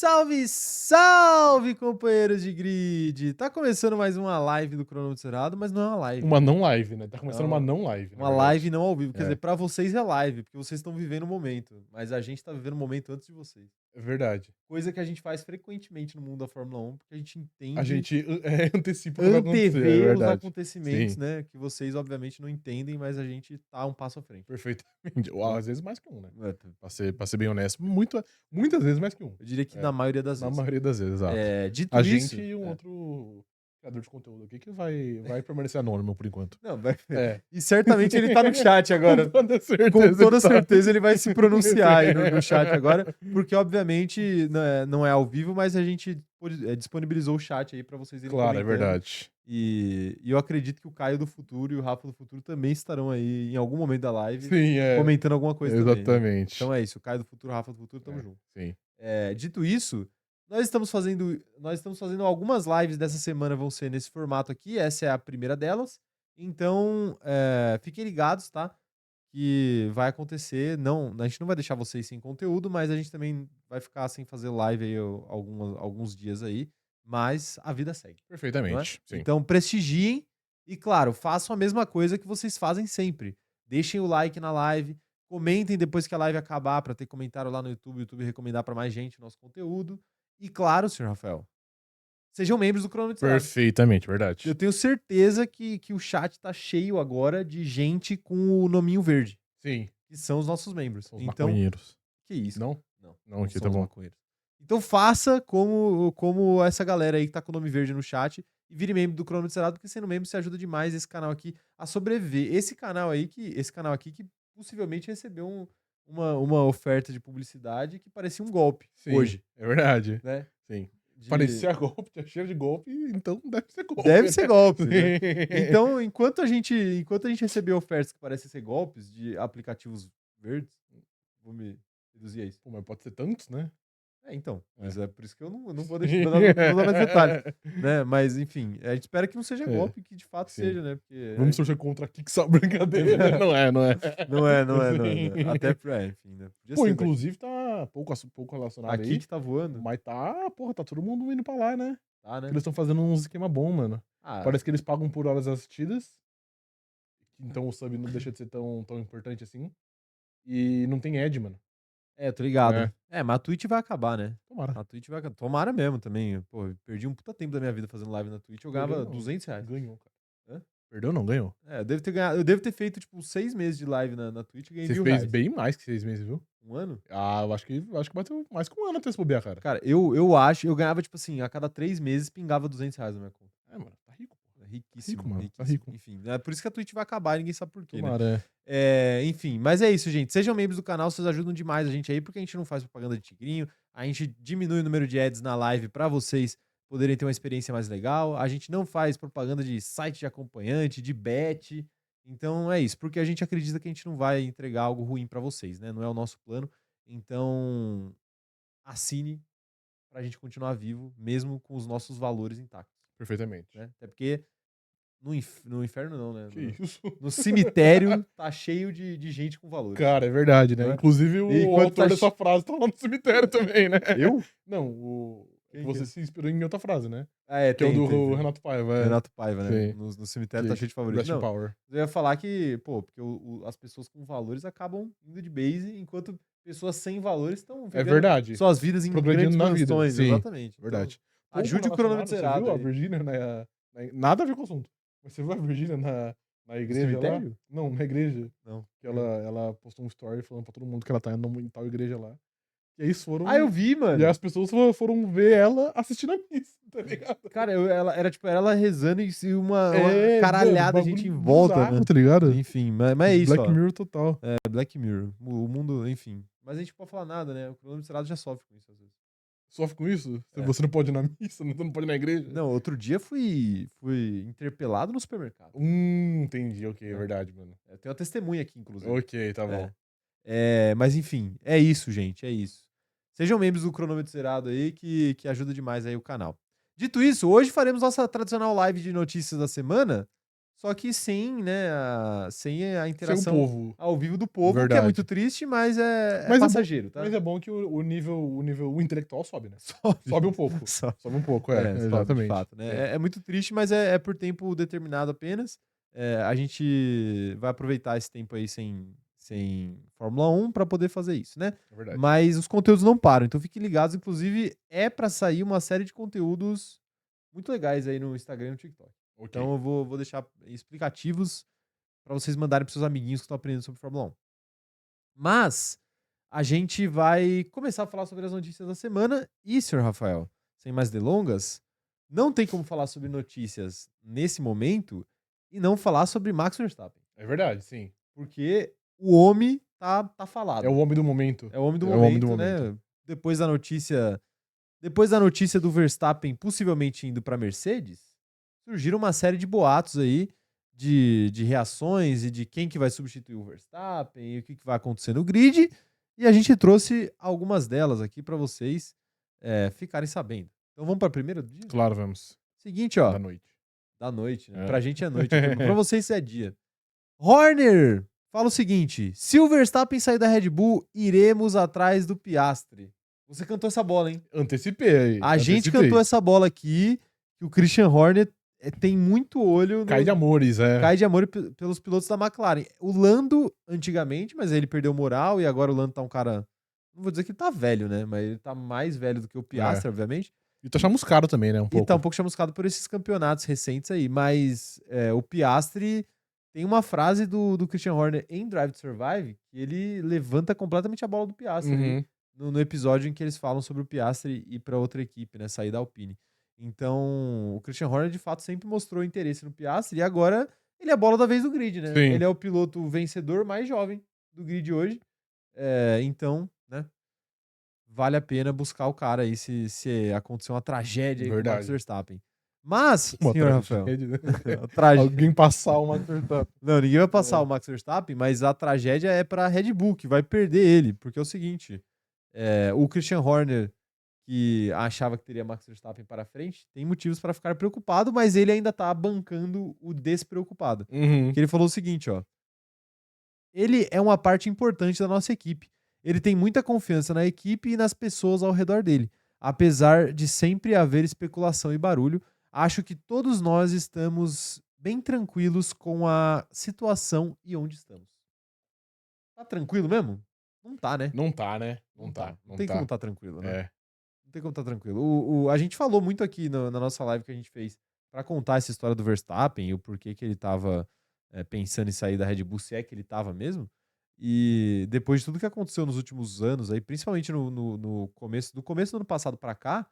Salve, salve, companheiros de grid! Tá começando mais uma live do Cronômetro Zerado, mas não é uma live. Uma não live, né? Tá começando uma Não, não live, na uma verdade. live não ao vivo. Quer É. dizer, pra vocês é live, porque vocês estão vivendo o momento. Mas a gente tá vivendo o momento antes de vocês. É verdade. Coisa que a gente faz frequentemente no mundo da Fórmula 1, porque a gente A entende, gente antecipa o que vai acontecer, é antevê os verdade. acontecimentos, Sim, né? Que vocês, obviamente, não entendem, mas a gente tá um passo à frente. perfeitamente. Ou às vezes mais que um, né? É, Pra ser bem honesto, muitas vezes mais que um. eu diria que É, na maioria das na vezes. maioria das vezes, exato. Dito A isso... gente e um outro criador de conteúdo aqui que vai permanecer anônimo por enquanto. Não, vai... É. E certamente ele tá no chat agora. Com toda certeza. Com toda ele tá. certeza ele vai se pronunciar aí no chat agora, porque obviamente não é ao vivo, mas a gente disponibilizou o chat aí pra vocês irem Claro, é comentando. verdade. E eu acredito que o Caio do Futuro e o Rafa do Futuro também estarão aí em algum momento da live Sim, comentando alguma coisa também, né? exatamente. Então é isso, o Caio do Futuro e o Rafa do Futuro, tamo junto. Sim. Dito isso, nós estamos fazendo algumas lives dessa semana, vão ser nesse formato aqui, essa é a primeira delas. Então, fiquem ligados, tá? Que vai acontecer, a gente não vai deixar vocês sem conteúdo, mas a gente também vai ficar sem fazer live aí alguns dias aí, mas a vida segue, não é? Perfeitamente, sim. Então prestigiem e, claro, façam a mesma coisa que vocês fazem sempre. Deixem o like na live, comentem depois que a live acabar para ter comentário lá no YouTube, o YouTube recomendar para mais gente o nosso conteúdo. E claro, senhor Rafael, sejam membros do Cronômetro Zerado. Perfeitamente, verdade. Eu tenho certeza que o chat tá cheio agora de gente com o nominho verde, Sim. que são os nossos membros. São os Então, maconheiros. que isso? Não? Não Aqui são tá os bom. maconheiros. Então faça como essa galera aí que tá com o nome verde no chat e vire membro do Cronômetro Zerado, porque sendo membro você ajuda demais esse canal aqui a sobreviver. Esse canal aqui que possivelmente recebeu uma oferta de publicidade que parecia um golpe Sim, hoje, é verdade. né? Sim. De- Parecia golpe, tinha cheiro de golpe, então deve ser golpe. Deve ser golpe, né? Sim. Então, enquanto a gente receber ofertas que parecem ser golpes de aplicativos verdes, vou me reduzir a isso. Pô, mas pode ser tantos, né? Então. É. Mas é por isso que eu não vou deixar, não vou dar mais detalhes, né? Mas, enfim, a gente espera que não seja golpe, que de fato Sim. seja, né? Porque Vamos torcer contra a Kicksal, brincadeira. Não é. não é. Sim. Até, enfim, né? Podia Pô, ser, inclusive tá pouco relacionado aqui aí. que tá voando, Mas tá todo mundo indo pra lá, né? tá, né? Eles estão fazendo uns esquema bom, mano. Ah, Parece que eles pagam por horas assistidas. Então o sub não deixa de ser tão importante assim. E não tem ad, mano. tô ligado. É. Mas a Twitch vai acabar, né? Tomara. A Twitch vai acabar. Tomara mesmo também. Pô, eu perdi um puta tempo da minha vida fazendo live na Twitch. Eu ganhava Perdeu, não. R$200. Ganhou, cara. Hã? Perdeu, não, ganhou. Eu devo ter feito, tipo, 6 meses de live na Twitch e ganhei Você R$1.000. fez bem mais que 6 meses, viu? Um ano? Ah, eu acho que bateu mais que um ano até se bobear, cara. Cara, eu ganhava, tipo assim, a cada 3 meses pingava R$200 na minha conta. É, mano, tá rico. É riquíssimo, Rico, mano, tá riquíssimo. rico. Enfim, é por isso que a Twitch vai acabar e ninguém sabe por quê, né? Tomara, Enfim, mas é isso, gente. Sejam membros do canal, vocês ajudam demais a gente aí, porque a gente não faz propaganda de tigrinho, a gente diminui o número de ads na live pra vocês poderem ter uma experiência mais legal, a gente não faz propaganda de site de acompanhante, de bet. Então é isso, porque a gente acredita que a gente não vai entregar algo ruim pra vocês, né? Não é o nosso plano. Então, assine pra gente continuar vivo, mesmo com os nossos valores intactos, Perfeitamente. né? Até porque no inferno não, né? Que isso? No cemitério tá cheio de gente com valores. Cara, é verdade, né? Não é? Inclusive E o quando autor tá dessa frase tá lá no cemitério também, né? Eu? Não, Quem você que é? se inspirou em outra frase, né? Que Que é o do Renato Paiva. Renato Paiva, né? Sim. No cemitério tá cheio de favoritos. Rest in Não, Power. eu ia falar que, pô, porque as pessoas com valores acabam indo de base, enquanto pessoas sem valores estão É vivendo verdade. suas vidas em Progredindo grandes na vida. mansões. Sim, Exatamente. Então, verdade. ajude o Pouco Cronômetro relacionado, Zerado você viu aí. a Virgínia nada a ver com o assunto. Mas você viu a Virgínia na igreja lá? cemitério? Não, na igreja. Não. Que ela postou um story falando pra todo mundo que ela tá indo em tal igreja lá. E aí foram... Eu vi, mano. E as pessoas foram ver ela assistindo a missa, tá ligado? Cara, ela era tipo ela rezando e uma É, caralhada mano, de gente em bagulho volta, bizarro, né? tá ligado? Enfim, mas é isso, Black ó. Mirror total. Black Mirror. O mundo, enfim. Mas a gente não pode falar nada, né? O Cronômetro Zerado já sofre com isso às vezes. Sofre com isso? É. Você não pode ir na missa, você não pode ir na igreja? Não, outro dia fui interpelado no supermercado. Entendi, ok, é verdade, mano. Eu tenho uma testemunha aqui, inclusive. Ok, tá bom. Mas enfim, é isso, gente, é isso. Sejam membros do Cronômetro Zerado aí, que ajuda demais aí o canal. Dito isso, hoje faremos nossa tradicional live de notícias da semana, só que sem, né, sem a Sem o interação povo. ao vivo do povo, que é Verdade. muito triste, mas é Mas é bom, passageiro, tá? mas é bom que o nível intelectual sobe, né? Sobe. Sobe um pouco. Sobe. Sobe um pouco, Sobe de exatamente. fato, né? Sim. É muito triste, mas é por tempo determinado apenas. A gente vai aproveitar esse tempo aí sem Fórmula 1 para poder fazer isso, né? É verdade. Mas os conteúdos não param, então fiquem ligados. Inclusive, é para sair uma série de conteúdos muito legais aí no Instagram e no TikTok. Ok. Então eu vou deixar explicativos para vocês mandarem para seus amiguinhos que estão aprendendo sobre Fórmula 1. Mas a gente vai começar a falar sobre as notícias da semana e, senhor Rafael, sem mais delongas, não tem como falar sobre notícias nesse momento e não falar sobre Max Verstappen, É verdade, sim. porque o homem tá É o falado. homem do momento. É o homem do É o homem do momento, momento. né? Depois da notícia do Verstappen possivelmente indo para Mercedes, surgiram uma série de boatos aí de reações e de quem que vai substituir o Verstappen e o que vai acontecer no grid. E a gente trouxe algumas delas aqui para vocês ficarem sabendo. Então vamos para a primeira do dia? Claro, vamos. Seguinte, ó. Da noite. Da noite, né? É. Pra gente é noite aqui, mas pra vocês isso é dia. Horner fala o seguinte: se o Verstappen sair da Red Bull, iremos atrás do Piastri. Você cantou essa bola, hein? Antecipei aí. A gente cantou essa bola aqui, que o Christian Horner tem muito olho Cai de amores, cai de amor pelos pilotos da McLaren. O Lando, antigamente, mas ele perdeu moral e agora o Lando tá um cara. Não vou dizer que ele tá velho, né? Mas ele tá mais velho do que o Piastri, obviamente. E tá chamuscado também, né? Um E pouco. tá um pouco chamuscado por esses campeonatos recentes aí. Mas o Piastri tem uma frase do Christian Horner em Drive to Survive que ele levanta completamente a bola do Piastri ali, no episódio em que eles falam sobre o Piastri ir para outra equipe, né? Sair da Alpine. Então, o Christian Horner de fato sempre mostrou interesse no Piastri e agora ele é a bola da vez do grid, né? Sim. Ele é o piloto vencedor mais jovem do grid hoje. Então, né? Vale a pena buscar o cara aí se acontecer uma tragédia aí com o Max Verstappen. Mas, Uma senhor Rafael, tragédia, né? tragédia. Alguém passar o Max Verstappen. Não, ninguém vai passar o Max Verstappen, mas a tragédia é pra Red Bull, que vai perder ele, porque é o seguinte, o Christian Horner, que achava que teria Max Verstappen para frente, tem motivos para ficar preocupado, mas ele ainda tá bancando o despreocupado. Que ele falou o seguinte, ó: ele é uma parte importante da nossa equipe. Ele tem muita confiança na equipe e nas pessoas ao redor dele. Apesar de sempre haver especulação e barulho, acho que todos nós estamos bem tranquilos com a situação e onde estamos. Tá tranquilo mesmo? Não tá, né? Não tá, né? Não tem como tá tranquilo, né? É. Não tem como tá tranquilo. A gente falou muito aqui na nossa live que a gente fez pra contar essa história do Verstappen e o porquê que ele tava pensando em sair da Red Bull, se é que ele tava mesmo. E depois de tudo que aconteceu nos últimos anos, aí, principalmente no começo do ano passado pra cá,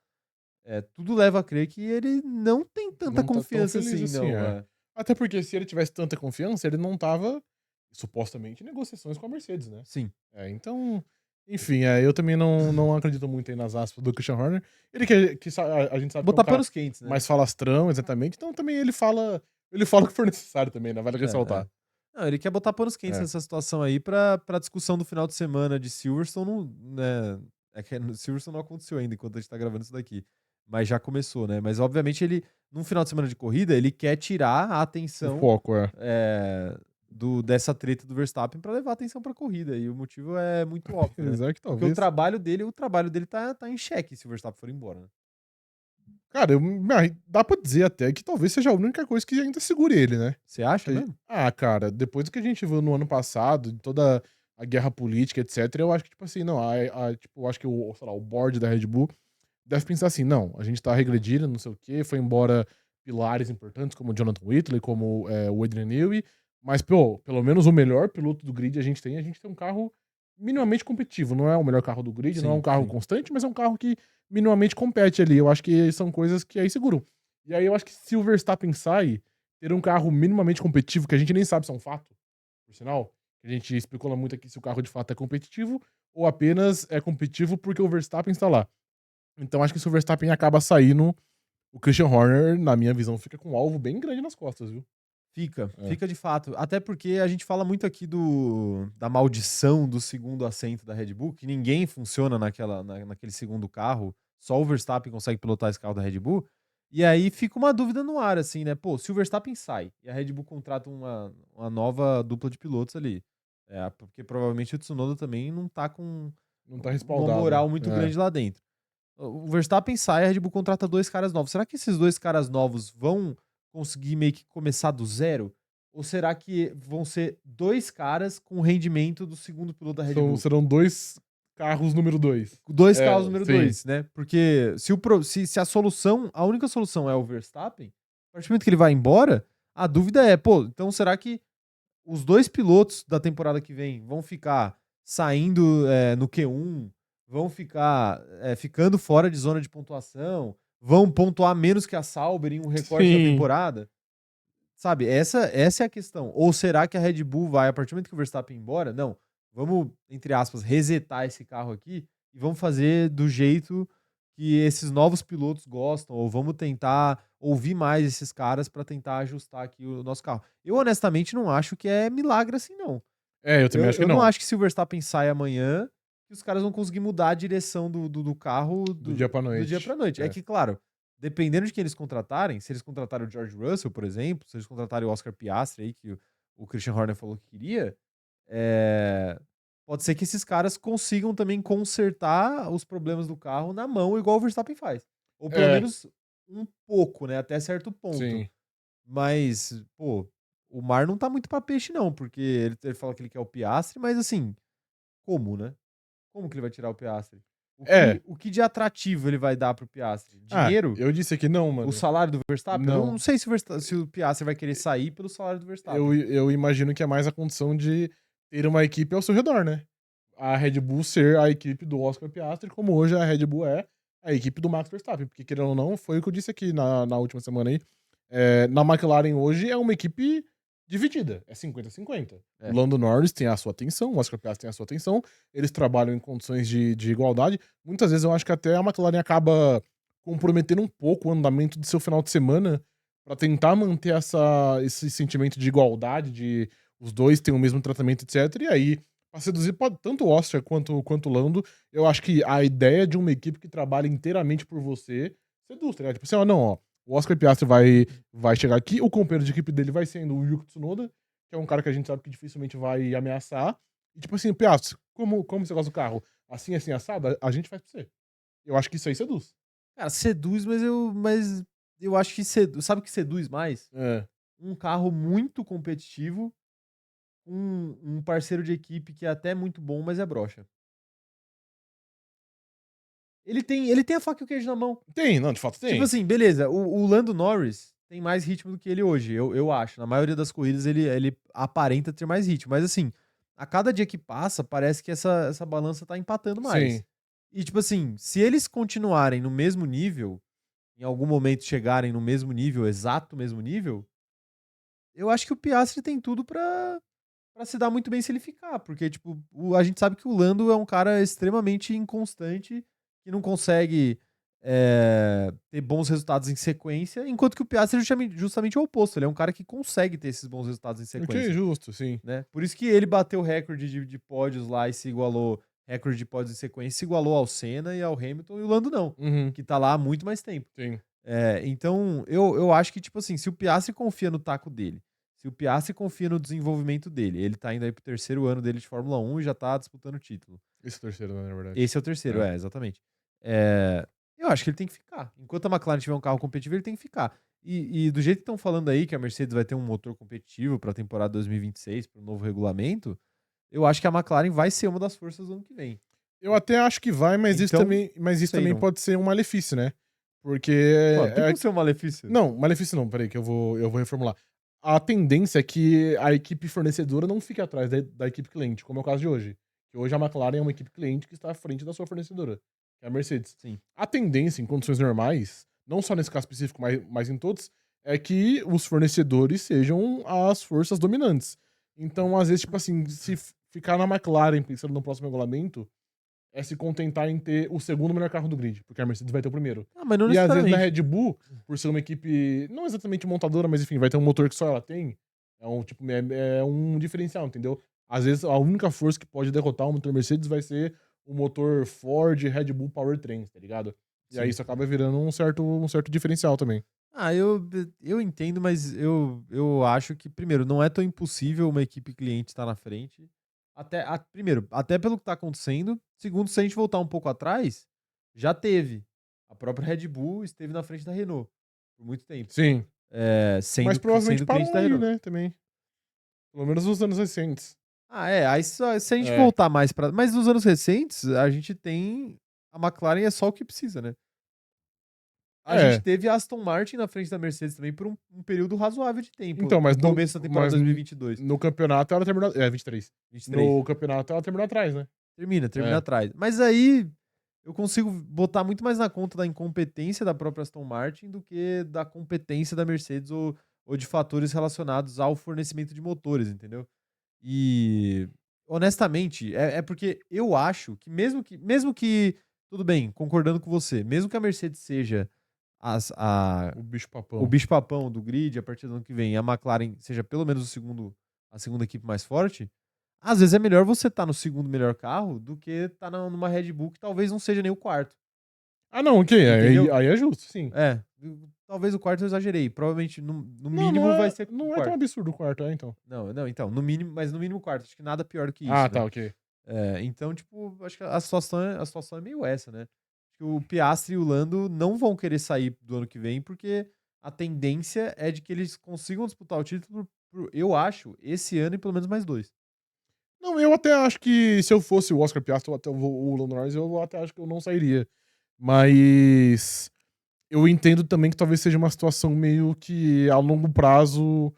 tudo leva a crer que ele não tem tanta Não tá tão confiança feliz assim, assim, não. é. Até porque se ele tivesse tanta confiança, ele não tava, supostamente, em negociações com a Mercedes, né? Sim. Então, enfim, eu também não acredito muito aí nas aspas do Christian Horner. Ele a gente sabe que é Botar um cara panos quentes, né? mais falastrão, exatamente. Então também ele fala o que for necessário também, né? Vale ressaltar. Não, ele quer botar panos quentes nessa situação aí pra discussão do final de semana de Silverstone, né? É que Silverstone não aconteceu ainda enquanto a gente tá gravando isso daqui. Mas já começou, né? Mas obviamente ele, num final de semana de corrida, ele quer tirar a atenção O foco, dessa treta do Verstappen pra levar a atenção pra corrida. E o motivo é muito óbvio, né? Apesar que Porque talvez. o trabalho dele tá em xeque se o Verstappen for embora, né? Cara, dá pra dizer até que talvez seja a única coisa que ainda segure ele, né? Você acha mesmo? Cara, depois do que a gente viu no ano passado, de toda a guerra política, etc., eu acho que, tipo assim, não, tipo, eu acho que sei lá, o board da Red Bull deve pensar assim, não, a gente tá regredindo, não sei o quê, foi embora pilares importantes como o Jonathan Whitley, como o Adrian Newey, mas, pelo menos o melhor piloto do grid a gente tem um carro minimamente competitivo, não é o melhor carro do grid, não é um carro constante, mas é um carro que minimamente compete ali, eu acho que são coisas que aí seguram. E aí eu acho que se o Verstappen sai, ter um carro minimamente competitivo, que a gente nem sabe se é um fato, por sinal, a gente especula muito aqui se o carro de fato é competitivo ou apenas é competitivo porque o Verstappen está lá. Então acho que se o Verstappen acaba saindo, o Christian Horner, na minha visão, fica com um alvo bem grande nas costas, viu? Fica de fato. Até porque a gente fala muito aqui da maldição do segundo assento da Red Bull, que ninguém funciona naquele segundo carro, só o Verstappen consegue pilotar esse carro da Red Bull. E aí fica uma dúvida no ar, assim, né? Pô, se o Verstappen sai e a Red Bull contrata uma nova dupla de pilotos ali, porque provavelmente o Tsunoda também não tá com Não tá uma respaldado. moral muito É. grande lá dentro. O Verstappen sai, a Red Bull contrata 2 caras novos. Será que esses 2 caras novos vão conseguir meio que começar do zero? Ou será que vão ser 2 caras com o rendimento do segundo piloto da Red Bull? Serão 2 carros número 2. 2 carros É, número sim. 2, né? Porque se a solução, a única solução é o Verstappen, a partir do momento que ele vai embora, a dúvida é, pô, então será que os 2 pilotos da temporada que vem vão ficar saindo no Q1, vão ficar ficando fora de zona de pontuação, vão pontuar menos que a Sauber em um recorte da Sim. temporada? Sabe, essa é a questão. Ou será que a Red Bull vai, a partir do momento que o Verstappen ir embora, não, vamos, entre aspas, resetar esse carro aqui e vamos fazer do jeito que esses novos pilotos gostam, ou vamos tentar ouvir mais esses caras para tentar ajustar aqui o nosso carro. Eu honestamente não acho que é milagre assim, não. É, eu também Eu, acho que eu não não. acho que se o Verstappen sai amanhã, que os caras vão conseguir mudar a direção do carro Do dia pra do dia noite. pra noite. É É. que, claro, dependendo de quem eles contratarem, se eles contratarem o George Russell, por exemplo, se eles contratarem o Oscar Piastri aí, que o Christian Horner falou que queria, é, pode ser que esses caras consigam também consertar os problemas do carro na mão, igual o Verstappen faz. Ou pelo É, menos um pouco, né? Até certo ponto. sim. Mas, pô, o mar não tá muito pra peixe, não, porque ele fala que ele quer o Piastri, mas assim, como, né? Como que ele vai tirar o Piastri? É. O que de atrativo ele vai dar pro Piastri? Ah, Dinheiro? eu disse aqui não, O mano. salário do Verstappen? Eu não Não. sei se o Piastri vai querer sair pelo salário do Eu Verstappen. eu imagino que é mais a condição de ter uma equipe ao seu redor, né. A Red Bull ser a equipe do Oscar Piastri, como hoje a Red Bull é a equipe do Max Verstappen, porque querendo ou não, foi o que eu disse aqui na última semana aí, na McLaren hoje é uma equipe dividida, é 50-50. O É. Lando Norris tem a sua atenção, o Oscar Piastri tem a sua atenção, eles trabalham em condições de igualdade. Muitas vezes eu acho que até a McLaren acaba comprometendo um pouco o andamento do seu final de semana pra tentar manter esse sentimento de igualdade, de os 2 têm o mesmo tratamento, etc. E aí, pra seduzir tanto o Oscar quanto o Lando, eu acho que a ideia de uma equipe que trabalha inteiramente por você seduz, tá ligado? Tipo assim: "Ó, não, ó, o Oscar Piastri vai chegar aqui, o companheiro de equipe dele vai sendo o Yuki Tsunoda, que é um cara que a gente sabe que dificilmente vai ameaçar, e tipo assim: "Piastri, como você gosta do carro? Assim, assim, assado? A gente faz pra você". Eu acho que isso aí seduz. Cara, seduz, mas eu acho que seduz. Sabe o que seduz mais? É. Um carro muito competitivo, um parceiro de equipe que é até muito bom, mas é broxa. Ele tem a faca e o queijo na mão. Tem, não, de fato Tipo tem. assim, beleza, o Lando Norris tem mais ritmo do que ele hoje, eu acho. Na maioria das corridas ele aparenta ter mais ritmo, mas assim, a cada dia que passa, parece que essa balança tá empatando mais. Sim. E tipo assim, se eles continuarem no mesmo nível, em algum momento chegarem no mesmo nível, exato mesmo nível, eu acho que o Piastri tem tudo pra se dar muito bem se ele ficar, porque tipo, a gente sabe que o Lando é um cara extremamente inconstante, que não consegue ter bons resultados em sequência, enquanto que o Piastri é justamente o oposto, ele é um cara que consegue ter esses bons resultados em O que é sequência, justo, sim. né? Por isso que ele bateu o recorde de pódios lá e se igualou, recorde de pódios em sequência, se igualou ao Senna e ao Hamilton, e o Lando não, Uhum, que tá lá há muito mais tempo. sim. Então, eu acho que, tipo assim, se o Piastri confia no taco dele, se o Piastri confia no desenvolvimento dele, ele tá indo aí pro terceiro ano dele de Fórmula 1 e já tá disputando o título. Esse é o terceiro, né, na verdade. Esse é o terceiro, É. exatamente. Eu acho que ele tem que ficar. Enquanto a McLaren tiver um carro competitivo, ele tem que ficar. E do jeito que estão falando aí, que a Mercedes vai ter um motor competitivo para a temporada 2026, para o novo regulamento, eu acho que a McLaren vai ser uma das forças do ano que vem. Eu até acho que vai, Então, mas não isso sei também não. pode ser um malefício, né. Porque Mano, tem como ser um malefício? não, malefício não, espera aí que eu vou reformular. A tendência é que a equipe fornecedora não fique atrás da equipe cliente, como é o caso de hoje. Que hoje a McLaren é uma equipe cliente que está à frente da sua fornecedora, que é a Mercedes. Sim. A tendência, em condições normais, não só nesse caso específico, mas em todos, é que os fornecedores sejam as forças dominantes. Então, às vezes, tipo assim, se ficar na McLaren pensando no próximo regulamento, é se contentar em ter o segundo melhor carro do grid, porque a Mercedes vai ter o primeiro. Ah, mas não E às vezes na necessariamente. Red Bull, por ser uma equipe não exatamente montadora, mas enfim, vai ter um motor que só ela tem, é um tipo, é um diferencial, entendeu? Às vezes a única força que pode derrotar o motor Mercedes vai ser o motor Ford Red Bull Powertrain, tá ligado? E aí Sim. isso acaba virando um certo diferencial também. Ah, eu entendo, mas eu acho que, primeiro, não é tão impossível uma equipe cliente estar na frente. Primeiro, até pelo que está acontecendo. Segundo, se a gente voltar um pouco atrás, já teve. A própria Red Bull esteve na frente da Renault por muito tempo, Sim. Mas provavelmente sendo cliente parou da aí, Renault. né, também. Pelo menos nos anos recentes. Ah, é. Aí se a gente É. voltar mais para. Mas nos anos recentes, a gente tem. A McLaren é só o que precisa, né? A gente É. teve a Aston Martin na frente da Mercedes também por um período razoável de tempo, Então, no mas começo da temporada 2022. no campeonato ela terminou 23. 23. No campeonato ela terminou atrás, né. Termina É. atrás. Mas aí eu consigo botar muito mais na conta da incompetência da própria Aston Martin do que da competência da Mercedes ou de fatores relacionados ao fornecimento de motores, entendeu? E honestamente, é porque eu acho que mesmo que tudo bem, concordando com você, mesmo que a Mercedes seja as a O bicho o papão. bicho-papão do grid a partir do ano que vem e a McLaren seja pelo menos a segunda equipe mais forte, às vezes é melhor você estar no segundo melhor carro do que estar numa Red Bull que talvez não seja nem o quarto, Ah, não, ok, aí entendeu? aí é justo, sim. É, talvez o quarto eu exagerei, provavelmente no Não, não mínimo vai é ser o não é tão quarto. absurdo o quarto, é, então. Não, não, então, no mínimo, mas no mínimo o quarto, acho que nada pior do que Ah, isso, né? tá, ok. Então, tipo, acho que a situação é meio essa, né? Acho que o Piastri e o Lando não vão querer sair do ano que vem, porque a tendência é de que eles consigam disputar o título, eu acho, esse ano e pelo menos mais dois. Não, eu até acho que se eu fosse o Oscar Piastri ou até o Lando Norris, eu até acho que eu não sairia. Mas eu entendo também que talvez seja uma situação meio que a longo prazo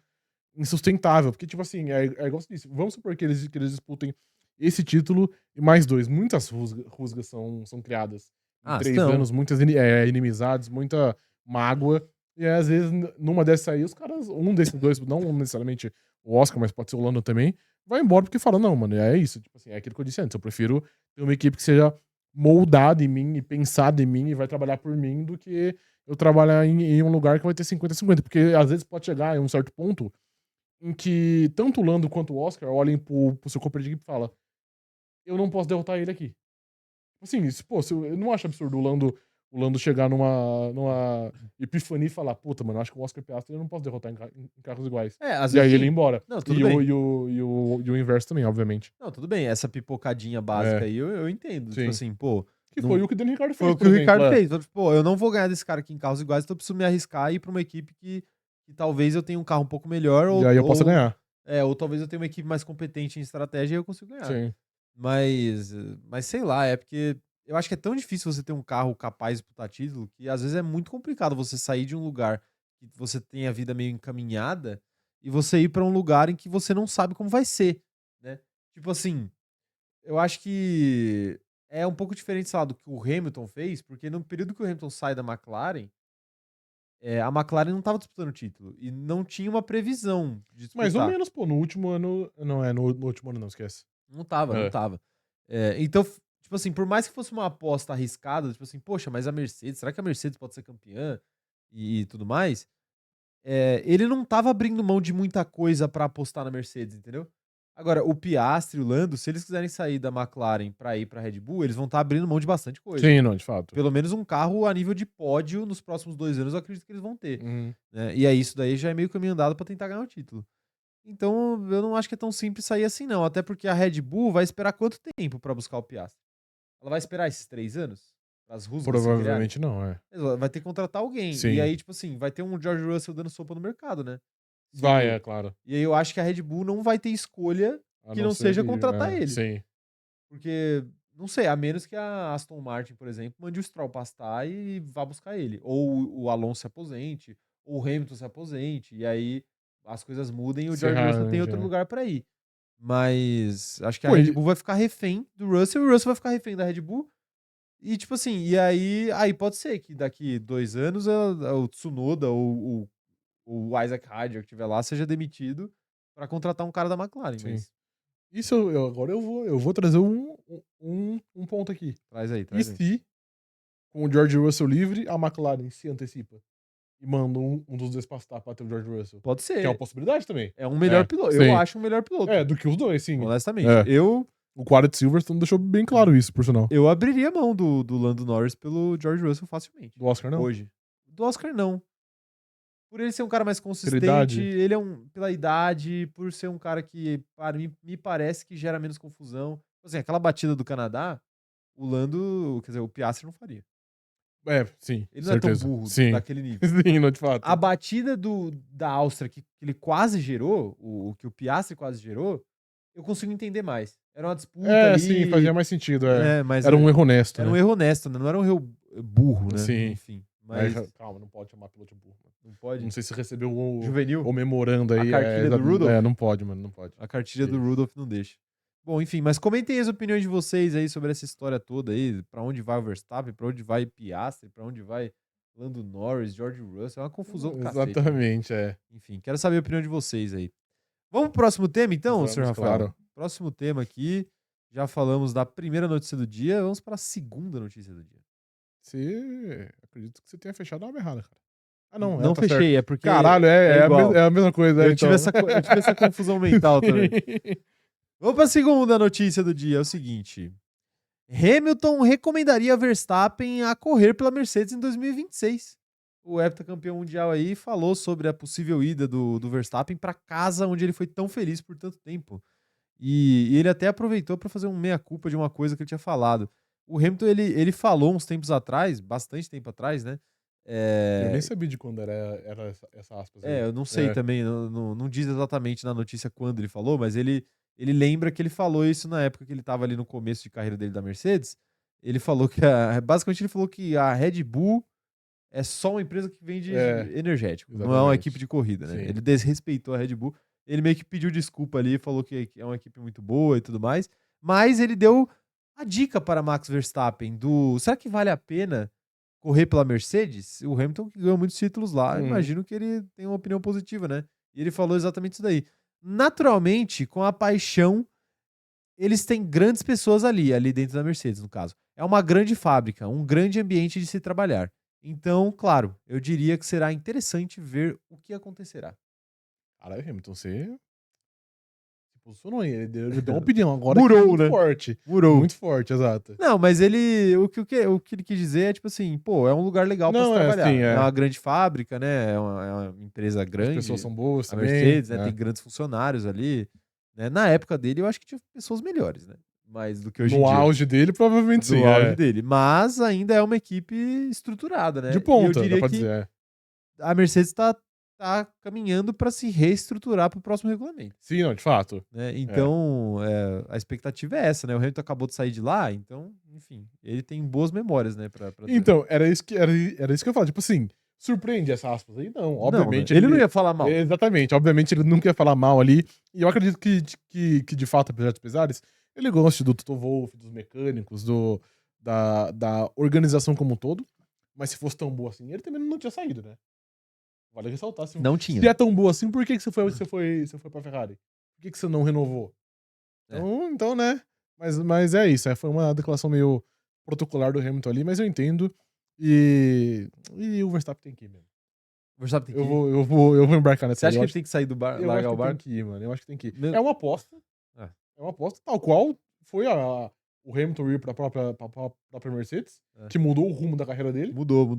insustentável. Porque, tipo assim, é igual você disse, vamos supor que eles disputem esse título e mais dois. Muitas rusgas são criadas em Ah, 3 anos, não. muitas inimizades, muita mágoa. E às vezes, numa dessas aí, os caras, um desses dois, não necessariamente o Oscar, mas pode ser o Lando também, vai embora porque fala, não, mano, é isso. Tipo assim, é aquilo que eu disse antes. Eu prefiro ter uma equipe que seja moldada em mim e pensada em mim e vai trabalhar por mim do que eu trabalhar em um lugar que vai ter 50-50. Porque às vezes pode chegar em um certo ponto em que tanto o Lando quanto o Oscar olhem pro seu companheiro de equipe e falam: eu não posso derrotar ele aqui. Assim, pô, eu não acho absurdo o Lando chegar numa epifania e falar: puta, mano, eu acho que o Oscar Piastri eu não posso derrotar em carros iguais. Às E vezes aí ele ir sim. embora. Não, tudo E o, bem. e o, e o, e o inverso também, obviamente. Não, tudo bem. Essa pipocadinha básica É, aí eu entendo. Tipo sim. assim, pô, Que foi não, o que o Daniel Ricciardo foi fez, o que por o exemplo. Ricardo É, fez. Então, tipo, pô, eu não vou ganhar desse cara aqui em carros iguais, então eu preciso me arriscar e ir pra uma equipe que talvez eu tenha um carro um pouco melhor, e aí eu posso ganhar. ou talvez eu tenha uma equipe mais competente em estratégia e eu consigo ganhar. Sim. Mas sei lá, é porque eu acho que é tão difícil você ter um carro capaz de disputar título que às vezes é muito complicado você sair de um lugar que você tem a vida meio encaminhada e você ir pra um lugar em que você não sabe como vai ser, né? Tipo assim, eu acho que é um pouco diferente, sei lá, do que o Hamilton fez, porque no período que o Hamilton sai da McLaren, a McLaren não estava disputando o título e não tinha uma previsão de Mais ou disputar. menos, pô, no último ano. Não, no último ano não, esquece. Não tava, não É. tava. Então, tipo assim, por mais que fosse uma aposta arriscada, tipo assim, poxa, mas a Mercedes, será que a Mercedes pode ser campeã e tudo mais? Ele não tava abrindo mão de muita coisa pra apostar na Mercedes, entendeu? Agora, o Piastri e o Lando, se eles quiserem sair da McLaren pra ir pra Red Bull, eles vão estar abrindo mão de bastante coisa. Sim, não, de fato. Pelo menos um carro a nível de pódio nos próximos 2 anos, eu acredito que eles vão ter. Uhum. Né? E aí, isso daí já é meio caminho andado pra tentar ganhar o título. Então, eu não acho que é tão simples sair assim, não. Até porque a Red Bull vai esperar quanto tempo pra buscar o Piastri? Ela vai esperar esses 3 anos? Para as rusgas se criarem? Provavelmente não, é. Ela vai ter que contratar alguém. E Sim. aí, tipo assim, vai ter um George Russell dando sopa no mercado, né? Vai, Sendo... é claro. E aí eu acho que a Red Bull não vai ter escolha A que não não ser seja que. contratar ele. Sim. Porque, não sei, a menos que a Aston Martin, por exemplo, mande o Stroll pastar e vá buscar ele. Ou o Alonso se aposente, ou o Hamilton se aposente. E aí as coisas mudem e o Se George Russell tem arranja, outro é. lugar pra ir. Mas acho que a Pô, Red Bull vai ficar refém do Russell e o Russell vai ficar refém da Red Bull. E tipo assim, aí pode ser que daqui 2 anos o Tsunoda ou o Isaac Hadjar que estiver lá seja demitido pra contratar um cara da McLaren, sim. mas Isso agora eu vou trazer um ponto aqui. traz aí, E traz aí. se, com o George Russell livre, a McLaren se antecipa e manda um dos dois pastar pra ter o George Russell? Pode Que é uma ser. possibilidade também. É um melhor É, piloto. Eu sim. acho um melhor piloto, É, do que os dois, sim. honestamente. É. O quadro de Silverstone deixou bem claro isso, por sinal. Eu abriria a mão do Lando Norris pelo George Russell facilmente. Do Oscar, não? Hoje. Do Oscar, não. Por ele ser um cara mais Pela consistente, idade? ele é pela idade, por ser um cara que, para mim, me parece que gera menos confusão. Assim, aquela batida do Canadá, o Lando, quer dizer, o Piastri não faria. É, sim, Ele não é tão certeza. burro Sim. daquele nível. Sim, não, de fato. A batida da Áustria, que ele quase gerou, o que o Piastri quase gerou, eu consigo entender mais. Era uma disputa ali. Sim, fazia mais sentido, Mas Era um erro honesto, era né? um erro honesto, né? Não era um erro burro, né? Sim. Enfim. Mas, Mas calma, não pode chamar piloto burro. não pode. Não sei se recebeu o Juvenil? memorando aí. A cartilha do Rudolph? Não pode, mano, não pode. A cartilha do Rudolph não deixa. Bom, enfim, mas comentem as opiniões de vocês aí sobre essa história toda aí. Pra onde vai o Verstappen, pra onde vai Piastri, pra onde vai Lando Norris, George Russell. É uma confusão do cacete. Né? Exatamente, Enfim, quero saber a opinião de vocês aí. Vamos pro próximo tema, então, Vamos, senhor Rafael? claro. Próximo tema aqui. Já falamos da primeira notícia do dia. Vamos para a segunda notícia do dia. Acredito que você tenha fechado a aba errada, cara. Ah, não. Não tá fechei, certo. é porque. Caralho, é a mesma coisa. Eu então. tive essa confusão mental também. Vamos para a segunda notícia do dia. É o seguinte: Hamilton recomendaria Verstappen a correr pela Mercedes em 2026. O heptacampeão mundial aí falou sobre a possível ida do Verstappen para casa onde ele foi tão feliz por tanto tempo. E ele até aproveitou para fazer um meia-culpa de uma coisa que ele tinha falado. O Hamilton, ele falou uns tempos atrás, bastante tempo atrás, né? Eu nem sabia de quando era essa aspas aí. Eu não sei também, não diz exatamente na notícia quando ele falou, mas ele lembra que ele falou isso na época que ele estava ali no começo de carreira dele da Mercedes. Ele falou que, basicamente ele falou que a Red Bull é só uma empresa que vende energético, não é uma equipe de corrida, né? Sim. Ele desrespeitou a Red Bull, ele meio que pediu desculpa ali, falou que é uma equipe muito boa e tudo mais, mas ele deu a dica para Max Verstappen será que vale a pena correr pela Mercedes? O Hamilton que ganhou muitos títulos lá, imagino que ele tem uma opinião positiva, né? E ele falou exatamente isso daí. Naturalmente, com a paixão, eles têm grandes pessoas ali dentro da Mercedes, no caso. É uma grande fábrica, um grande ambiente de se trabalhar. Então, claro, eu diria que será interessante ver o que acontecerá. Caralho, Hamilton, você posicionou aí. Ele deu uma opinião agora Murou, muito né? forte. Murou. Muito forte, exato. Não, mas o que ele quis dizer é tipo assim, pô, é um lugar legal pra se trabalhar. Sim, É uma grande fábrica, né? É uma empresa grande. As pessoas são boas a também. Mercedes, né? Tem grandes funcionários ali. Né? Na época dele, eu acho que tinha pessoas melhores, né? Mas do que hoje em dia. No auge dele, provavelmente sim. No auge dele. Mas ainda é uma equipe estruturada, né? De ponta, e eu diria dá pra que dizer. a Mercedes tá caminhando para se reestruturar para o próximo regulamento. Sim, não, de fato. Né? Então, a expectativa é essa, né? O Hamilton acabou de sair de lá, então, enfim, ele tem boas memórias, né? Então, era isso que eu ia falar. Tipo assim, surpreende essa aspas aí? Não, obviamente. Não, né? Ele não ia falar mal. Exatamente, obviamente ele nunca ia falar mal ali. E eu acredito que de fato, apesar dos pesares, ele gosta do Toto Wolff, dos mecânicos, da organização como um todo. Mas se fosse tão boa assim, ele também não tinha saído, né? Vale ressaltar. Não tinha. Se é tão boa assim, por que você foi pra Ferrari? Por que você não renovou? Então, né? Mas é isso. Foi uma declaração meio protocolar do Hamilton ali, mas eu entendo. E o Verstappen tem que ir mesmo. O Verstappen tem que ir? Eu vou embarcar nessa. Você acha que ele tem que sair do bar, largar o barco? Tem que ir, mano. Eu acho que tem que ir. Meu... É uma aposta. É uma aposta, tal qual foi o Hamilton ir pra própria Mercedes, que mudou o rumo da carreira dele. Mudou.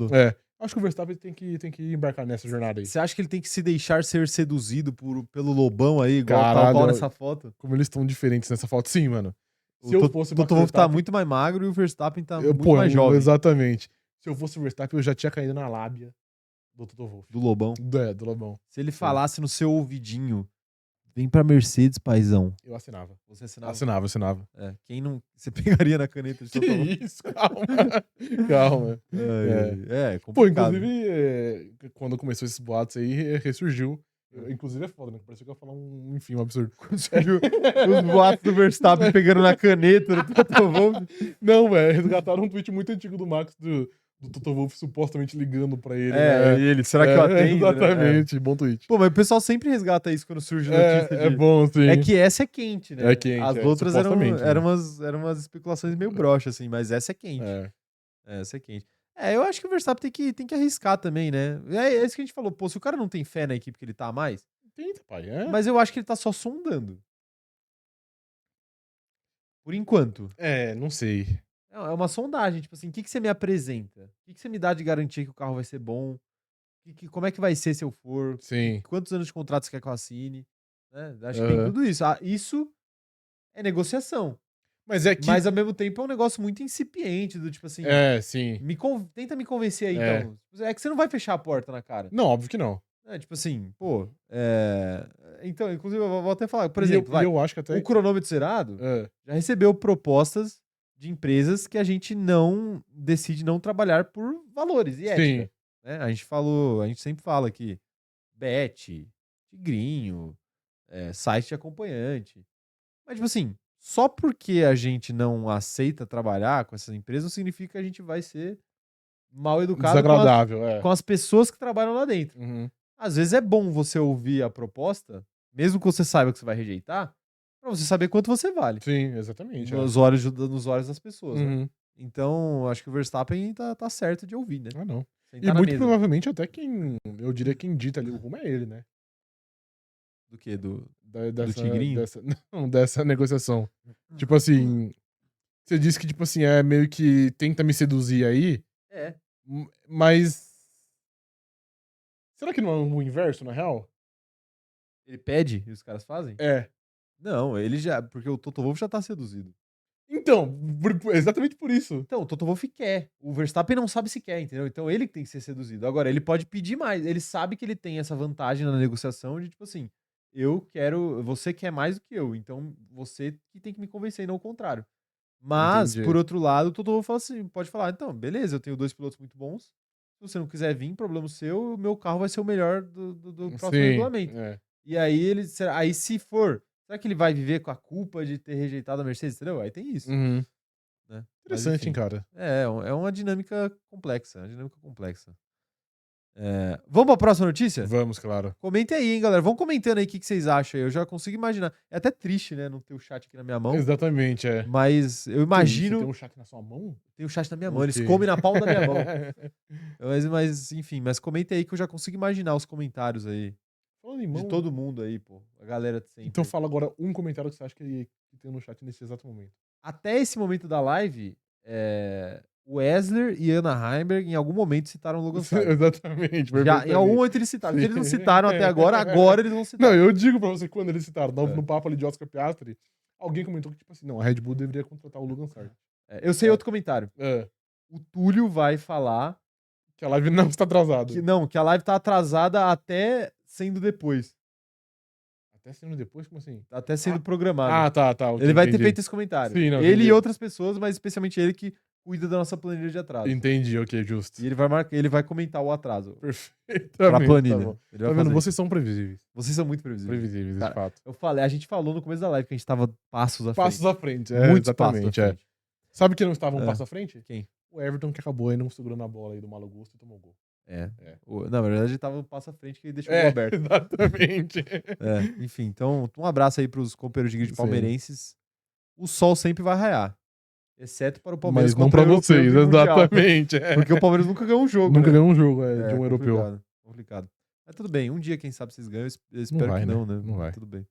Acho que o Verstappen tem que embarcar nessa jornada aí. Você acha que ele tem que se deixar ser seduzido pelo Lobão aí, igual tal nessa foto? Como eles estão diferentes nessa foto. Sim, mano. Se eu fosse o Toto Wolff tá muito mais magro e o Verstappen tá muito mais jovem. Exatamente. Se eu fosse o Verstappen, eu já tinha caído na lábia do Toto Wolff. Do Lobão? Do Lobão. Se ele falasse no seu ouvidinho, vem pra Mercedes, paizão. Eu assinava. Você assinava? Assinava. Quem não... Você pegaria na caneta de Toto Wolff? Que isso, calma. Complicado. Pô, inclusive, quando começou esses boatos aí, ressurgiu. Inclusive é foda, né? Parecia que eu ia falar um absurdo. Surgiu os boatos do Verstappen pegando na caneta do Toto Wolff. Não, velho, resgataram um tweet muito antigo do Max do Toto Wolff supostamente ligando pra ele. Ele, será que eu atendo? Exatamente, bom tweet. Pô, mas o pessoal sempre resgata isso quando surge notícia É bom, sim. É que essa é quente, né? É quente. As outras eram né? umas especulações meio broxas, assim, mas essa é quente. Essa é quente. Eu acho que o Verstappen tem que arriscar também, né? É isso que a gente falou. Pô, se o cara não tem fé na equipe que ele tá a mais... Tenta, pai. Mas eu acho que ele tá só sondando. Por enquanto. Não sei. É uma sondagem, tipo assim, o que você me apresenta? O que você me dá de garantia que o carro vai ser bom? Como é que vai ser se eu for? Sim. Quantos anos de contrato você quer que eu assine? Né? Acho que tem Aham. tudo isso. Isso é negociação. Mas é que. Mas ao mesmo tempo é um negócio muito incipiente, do tipo assim, Sim. tenta me convencer aí, É. então. É que você não vai fechar a porta na cara. Não, óbvio que não. Tipo assim, pô. Então, inclusive, eu vou até falar, por E exemplo, eu acho que até. o cronômetro zerado É. já recebeu propostas de empresas que a gente não decide não trabalhar por valores e ética. Sim. Né? A gente sempre fala aqui, Bet, Tigrinho, site de acompanhante. Mas, tipo assim, só porque a gente não aceita trabalhar com essas empresas não significa que a gente vai ser mal educado Desagradável, com as pessoas que trabalham lá dentro. Uhum. Às vezes é bom você ouvir a proposta, mesmo que você saiba que você vai rejeitar, pra você saber quanto você vale. Sim, exatamente. Nos olhos das pessoas, né? Uhum. Então, acho que o Verstappen tá certo de ouvir, né? Ah, não. Sentar E na muito mesa. provavelmente até eu diria quem dita ali o rumo é ele, né? Do quê? Do Dessa, Tigrinho? não, dessa negociação. Tipo assim, você disse que, tipo assim, é meio que tenta me seduzir aí, É. mas será que não é o inverso, na real? Ele pede e os caras fazem? É. Não, ele já. Porque o Toto Wolff já tá seduzido. Então, exatamente por isso. Então, o Toto Wolff quer. O Verstappen não sabe se quer, entendeu? Então ele que tem que ser seduzido. Agora, ele pode pedir mais. Ele sabe que ele tem essa vantagem na negociação de, tipo assim, eu quero. Você quer mais do que eu. Então, você que tem que me convencer e não o contrário. Mas, por Entendi. outro lado, o Toto Wolff fala assim, pode falar, então, beleza, eu tenho 2 pilotos muito bons. Se você não quiser vir, problema seu, o meu carro vai ser o melhor do próximo Sim, regulamento. E aí aí se for, será que ele vai viver com a culpa de ter rejeitado a Mercedes? Entendeu? Aí tem isso. Uhum. Né? Mas Interessante, hein, enfim. cara. É uma dinâmica complexa. Uma dinâmica complexa. Vamos pra próxima notícia? Vamos, claro. Comentem aí, hein, galera. Vão comentando aí o que vocês acham aí. Eu já consigo imaginar. É até triste, né? Não ter o chat aqui na minha mão. Exatamente, é. Mas eu Você imagino. tem um chat na sua mão? Tem o chat na minha mão. Eles Ok. comem na palma da minha mão. Enfim, comentem aí que eu já consigo imaginar os comentários aí. Falando em De mão, todo mundo aí, pô. A galera de sempre. então fala agora um comentário que você acha que tem no chat nesse exato momento. Até esse momento da live, o Wesley e Ana Heimberg em algum momento citaram o Logan Sargent. Exatamente, Já, em algum momento eles citaram. Se eles não citaram até agora eles vão citar. Não, eu digo pra você, quando eles citaram, no papo ali de Oscar Piastri, alguém comentou que, tipo assim, não, a Red Bull deveria contratar o Logan Sargent. Eu sei outro comentário. O Túlio vai falar que a live não está atrasada. Que a live tá atrasada até sendo depois. Até sendo depois? Como assim? Até sendo programado. Tá. Ele vai ter feito esse comentário. Sim, não, ele entendi. e outras pessoas, mas especialmente ele que cuida da nossa planilha de atraso. Entendi, ok, justo. E ele vai comentar o atraso. Perfeitamente. Pra planilha. Tá, Ele vai tá vendo? fazer Vocês são previsíveis. Vocês são muito previsíveis. Previsíveis, Cara, de fato. a gente falou no começo da live que a gente tava passos à frente. Passos à frente, Muitos exatamente. passos à frente. Sabe quem não estava um passo à frente? Quem? O Everton, que acabou aí não segurando a bola aí do Malo Gusto e tomou gol. Na verdade, ele tava um passo à frente que ele deixou o gol aberto. Exatamente. Enfim, então, um abraço aí pros companheiros de palmeirenses. O sol sempre vai raiar. Exceto para o Palmeiras. Mas não pra vocês, exatamente. Porque o Palmeiras nunca ganhou um jogo. Nunca ganhou um jogo de um europeu. Complicado. Mas tudo bem, um dia, quem sabe, vocês ganham. Eu espero não vai, que não, né? Não vai. Tudo bem.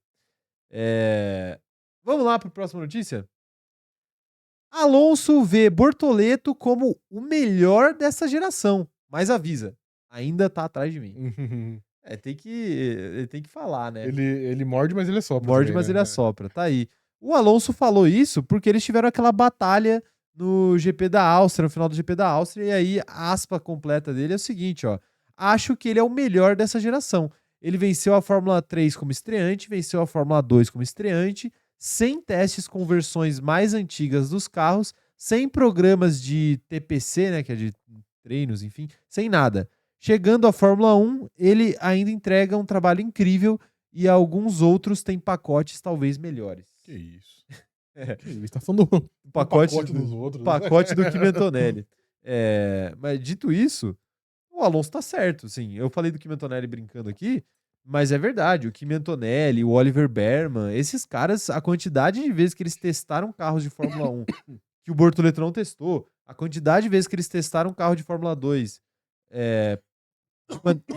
Vamos lá para a próxima notícia? Alonso vê Bortoleto como o melhor dessa geração, mas avisa, ainda tá atrás de mim. Ele tem que falar, né? Ele morde, mas ele assopra. Morde, mas ele assopra. Tá aí. O Alonso falou isso porque eles tiveram aquela batalha no GP da Áustria, no final do GP da Áustria, e aí a aspa completa dele é o seguinte, ó. Acho que ele é o melhor dessa geração. Ele venceu a Fórmula 3 como estreante, venceu a Fórmula 2 como estreante, sem testes com versões mais antigas dos carros, sem programas de TPC, né, que é de treinos, enfim, sem nada. Chegando à Fórmula 1, ele ainda entrega um trabalho incrível e alguns outros têm pacotes talvez melhores. Que isso? Que isso? Tá falando do pacote dos outros. Pacote do Kimi Antonelli. Mas dito isso, o Alonso tá certo. Sim, eu falei do Kimi Antonelli brincando aqui, mas é verdade. O Kimi Antonelli, o Oliver Behrman, esses caras, a quantidade de vezes que eles testaram carros de Fórmula 1 que o Bortoleto não testou, a quantidade de vezes que eles testaram carro de Fórmula 2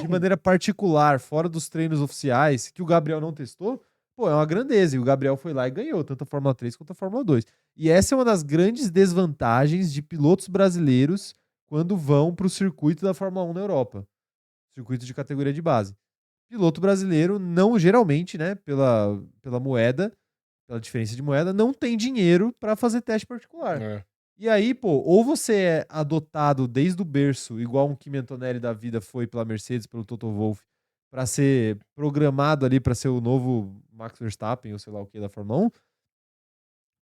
de maneira particular, fora dos treinos oficiais, que o Gabriel não testou, pô, é uma grandeza. E o Gabriel foi lá e ganhou, tanto a Fórmula 3 quanto a Fórmula 2. E essa é uma das grandes desvantagens de pilotos brasileiros quando vão para o circuito da Fórmula 1 na Europa. Circuito de categoria de base. Piloto brasileiro não, geralmente, né, pela moeda, pela diferença de moeda, não tem dinheiro para fazer teste particular. É. E aí, pô, ou você é adotado desde o berço, igual um Kimi Antonelli da vida foi pela Mercedes, pelo Toto Wolff, para ser programado ali para ser o novo Max Verstappen ou sei lá o que da Fórmula 1,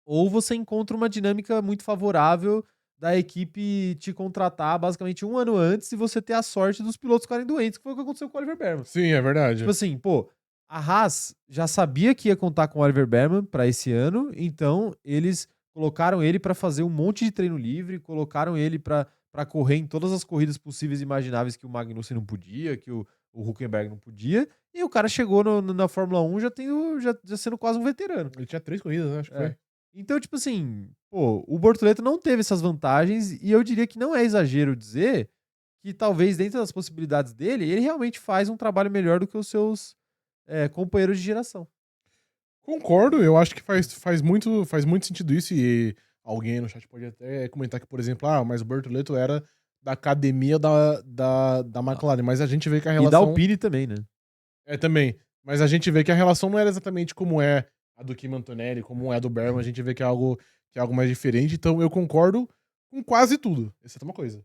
ou você encontra uma dinâmica muito favorável da equipe te contratar basicamente um ano antes e você ter a sorte dos pilotos ficarem doentes, que foi o que aconteceu com o Oliver Berman. Sim, é verdade. Tipo assim, pô, a Haas já sabia que ia contar com o Oliver Berman para esse ano, então eles colocaram ele para fazer um monte de treino livre, colocaram ele para correr em todas as corridas possíveis e imagináveis que o Magnussen não podia, que o Hülkenberg não podia, e o cara chegou na Fórmula 1 já sendo quase um veterano. Ele tinha 3 corridas, né? Acho que foi. Então, tipo assim, pô, o Bortoleto não teve essas vantagens e eu diria que não é exagero dizer que talvez dentro das possibilidades dele, ele realmente faz um trabalho melhor do que os seus companheiros de geração. Concordo, eu acho que faz muito sentido isso, e alguém no chat pode até comentar que, por exemplo, mas o Bortoleto era da academia da McLaren, mas a gente vê que a E da relação... Alpine também, né? Também. Mas a gente vê que a relação não era exatamente como é a do Kimi Antonelli, como é a do Berman, a gente vê que é algo mais diferente, então eu concordo com quase tudo, exceto uma coisa.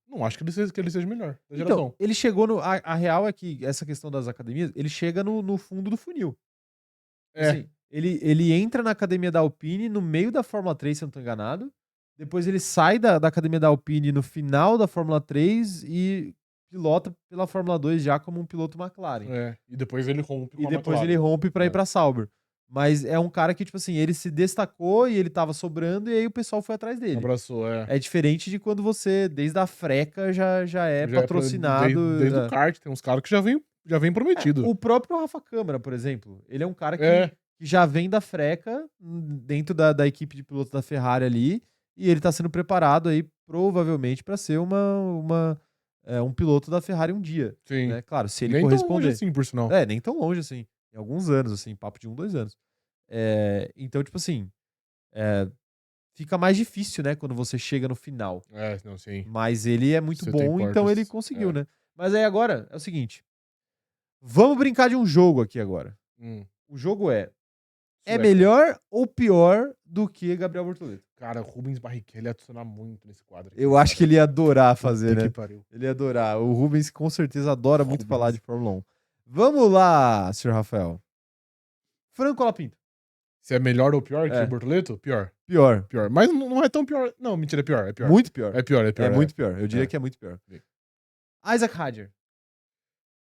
Não acho que ele seja melhor da geração. Então, ele chegou no... A real é que essa questão das academias, ele chega no fundo do funil. Assim, ele entra na academia da Alpine no meio da Fórmula 3, se eu não tô enganado. Depois ele sai da academia da Alpine no final da Fórmula 3 e pilota pela Fórmula 2 já como um piloto McLaren. E depois ele rompe com E a depois McLaren. ele rompe pra ir pra Sauber. Mas é um cara que, tipo assim, ele se destacou e ele tava sobrando e aí o pessoal foi atrás dele. Abraçou, É diferente de quando você, desde a freca, já é patrocinado. Desde o kart, tem uns caras que já vem prometido. O próprio Rafa Câmara, por exemplo, ele é um cara que já vem da freca, dentro da equipe de pilotos da Ferrari ali, e ele tá sendo preparado aí, provavelmente, pra ser um piloto da Ferrari um dia. Sim. Né? Claro, se ele nem corresponder. tão longe assim, por sinal. Nem tão longe assim. Em alguns anos, assim, papo de 2 anos. Então, tipo assim, fica mais difícil, né, quando você chega no final. Não, sim. Mas ele é muito Você tem bom, então portas. ele conseguiu, né? Mas aí agora, é o seguinte. Vamos brincar de um jogo aqui agora. O jogo é melhor ou pior do que Gabriel Bortoleto? Cara, o Rubens Barrichello ia adicionar muito nesse quadro aqui. Eu acho que ele ia adorar fazer, Puta né? que pariu. Ele ia adorar. O Rubens com certeza adora muito falar de Fórmula 1. Vamos lá, senhor Rafael. Franco Colapinto. Se é melhor ou pior que o Bortoleto? Pior. Pior. Mas não é tão pior. Não, mentira, é pior. Muito pior. É pior. É muito pior. Eu diria que é muito pior. Isaac Hadjar.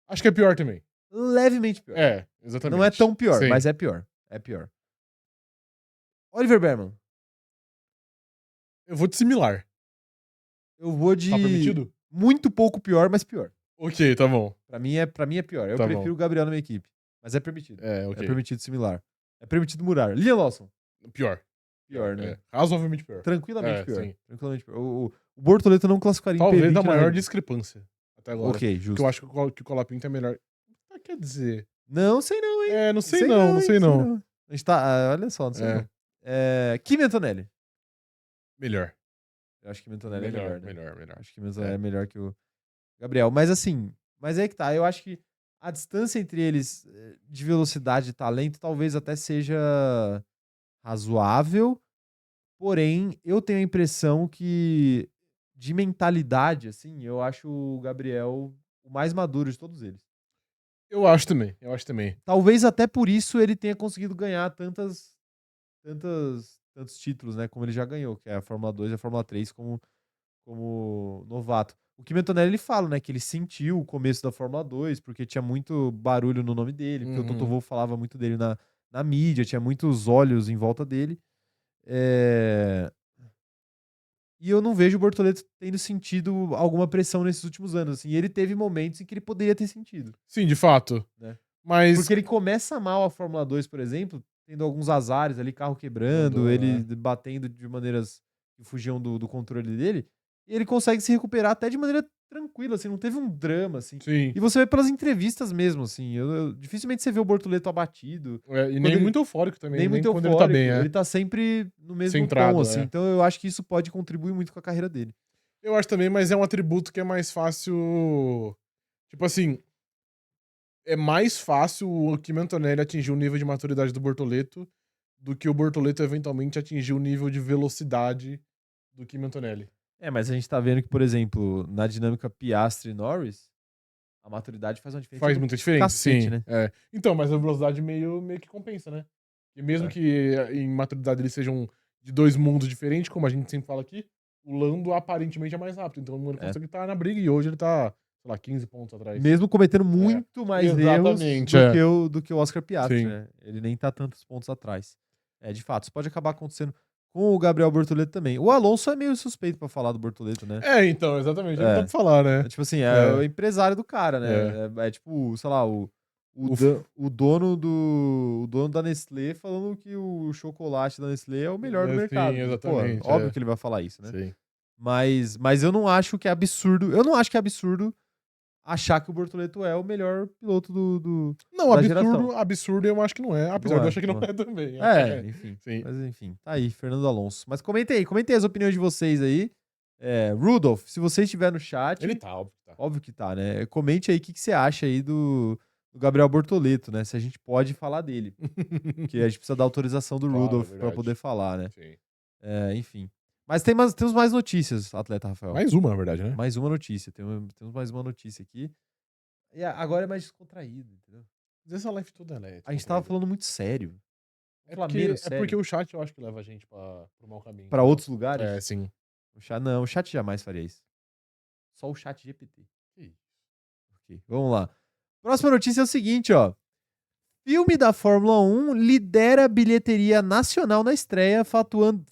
Acho que é pior também. Levemente pior. Exatamente. Não é tão pior, Sim. mas é pior. É pior. Oliver Berman. Eu vou de similar. Eu vou de... Tá permitido? Muito pouco pior, mas pior. Ok, tá bom. Pra mim é pior. Eu prefiro o Gabriel na minha equipe. Mas é permitido. Ok. É permitido similar. É permitido murar. Liam Lawson. Pior. Pior, né? Razoavelmente pior. Tranquilamente pior. Sim. Tranquilamente pior. O Bortoleto não classificaria Talvez em P20 da na maior regra. discrepância até agora. Ok, justo. Porque eu acho que o Colapinto é melhor. Quer dizer... Não sei não, hein? Não sei não. A gente tá... olha só, não sei não. Kimi Antonelli. Melhor. Eu acho que o Kimi Antonelli é melhor, né? Melhor. Acho que o Kimi Antonelli é melhor que o Gabriel. Mas assim... Mas é que tá. Eu acho que a distância entre eles de velocidade e talento talvez até seja razoável. Porém, eu tenho a impressão que de mentalidade, assim, eu acho o Gabriel o mais maduro de todos eles. Eu acho também. Talvez até por isso ele tenha conseguido ganhar tantos títulos, né? Como ele já ganhou, que é a Fórmula 2 e a Fórmula 3 como novato. O Kimi Antonelli, ele fala, né, que ele sentiu o começo da Fórmula 2, porque tinha muito barulho no nome dele, porque o Toto Wolff falava muito dele na mídia, tinha muitos olhos em volta dele. E eu não vejo o Bortoleto tendo sentido alguma pressão nesses últimos anos. Assim. E ele teve momentos em que ele poderia ter sentido. Sim, de fato. Né? Mas... Porque ele começa mal a Fórmula 2, por exemplo, tendo alguns azares ali, carro quebrando, ele batendo de maneiras que fugiam do controle dele. E ele consegue se recuperar até de maneira tranquilo, assim, não teve um drama, assim. Sim. E você vê pelas entrevistas mesmo, assim. Dificilmente você vê o Bortoleto abatido. E nem muito eufórico também, Nem nem muito quando ele tá eufórico. bem, Ele tá sempre no mesmo tom, centrado, assim. Então eu acho que isso pode contribuir muito com a carreira dele. Eu acho também, mas é um atributo que é mais fácil. Tipo assim, é mais fácil o Kim Antonelli atingir o nível de maturidade do Bortoleto do que o Bortoleto eventualmente atingir o nível de velocidade do Kim Antonelli. Mas a gente tá vendo que, por exemplo, na dinâmica Piastri e Norris, a maturidade faz uma diferença Faz do muita diferença, cacete, sim. né? Então, mas a velocidade meio que compensa, né? E mesmo É. que em maturidade eles sejam de dois mundos diferentes, como a gente sempre fala aqui, o Lando aparentemente é mais rápido. Então ele consegue estar na briga e hoje ele tá, sei lá, 15 pontos atrás. Mesmo cometendo muito mais erros Exatamente, do que o Oscar Piastri, Sim. né? Ele nem tá tantos pontos atrás. De fato, isso pode acabar acontecendo com o Gabriel Bortoleto também. O Alonso é meio suspeito pra falar do Bortoleto, né? Então, exatamente. Não dá pra falar, né? Tipo assim, é o empresário do cara, né? É tipo, sei lá, o dono da Nestlé falando que o chocolate da Nestlé é o melhor do mercado. Sim, Pô, exatamente. óbvio que ele vai falar isso, né? Sim. Mas eu não acho que é absurdo. Eu não acho que é absurdo achar que o Bortoleto é o melhor piloto Não, da geração. absurdo eu acho que não é. Apesar de eu achar que não é também. Enfim. Sim. Mas enfim, tá aí, Fernando Alonso. Mas comentem as opiniões de vocês aí. Rudolph, se você estiver no chat. Ele tá, óbvio que tá. Óbvio que tá, né? Comente aí o que você acha aí do Gabriel Bortoleto, né? Se a gente pode falar dele. Porque a gente precisa da autorização do Rudolph pra poder falar, né? Sim. Enfim. Mas temos mais notícias, atleta Rafael. Mais uma, na verdade, né? Mais uma notícia. Temos mais uma notícia aqui. E agora é mais descontraído, entendeu? Essa live toda é. A gente tava falando muito sério. É porque o chat eu acho que leva a gente pro mau caminho. Pra outros lugares? Sim. O chat jamais faria isso. Só o chat GPT. Ok, vamos lá. Próxima notícia é o seguinte, ó. Filme da Fórmula 1 lidera bilheteria nacional na estreia, faturando.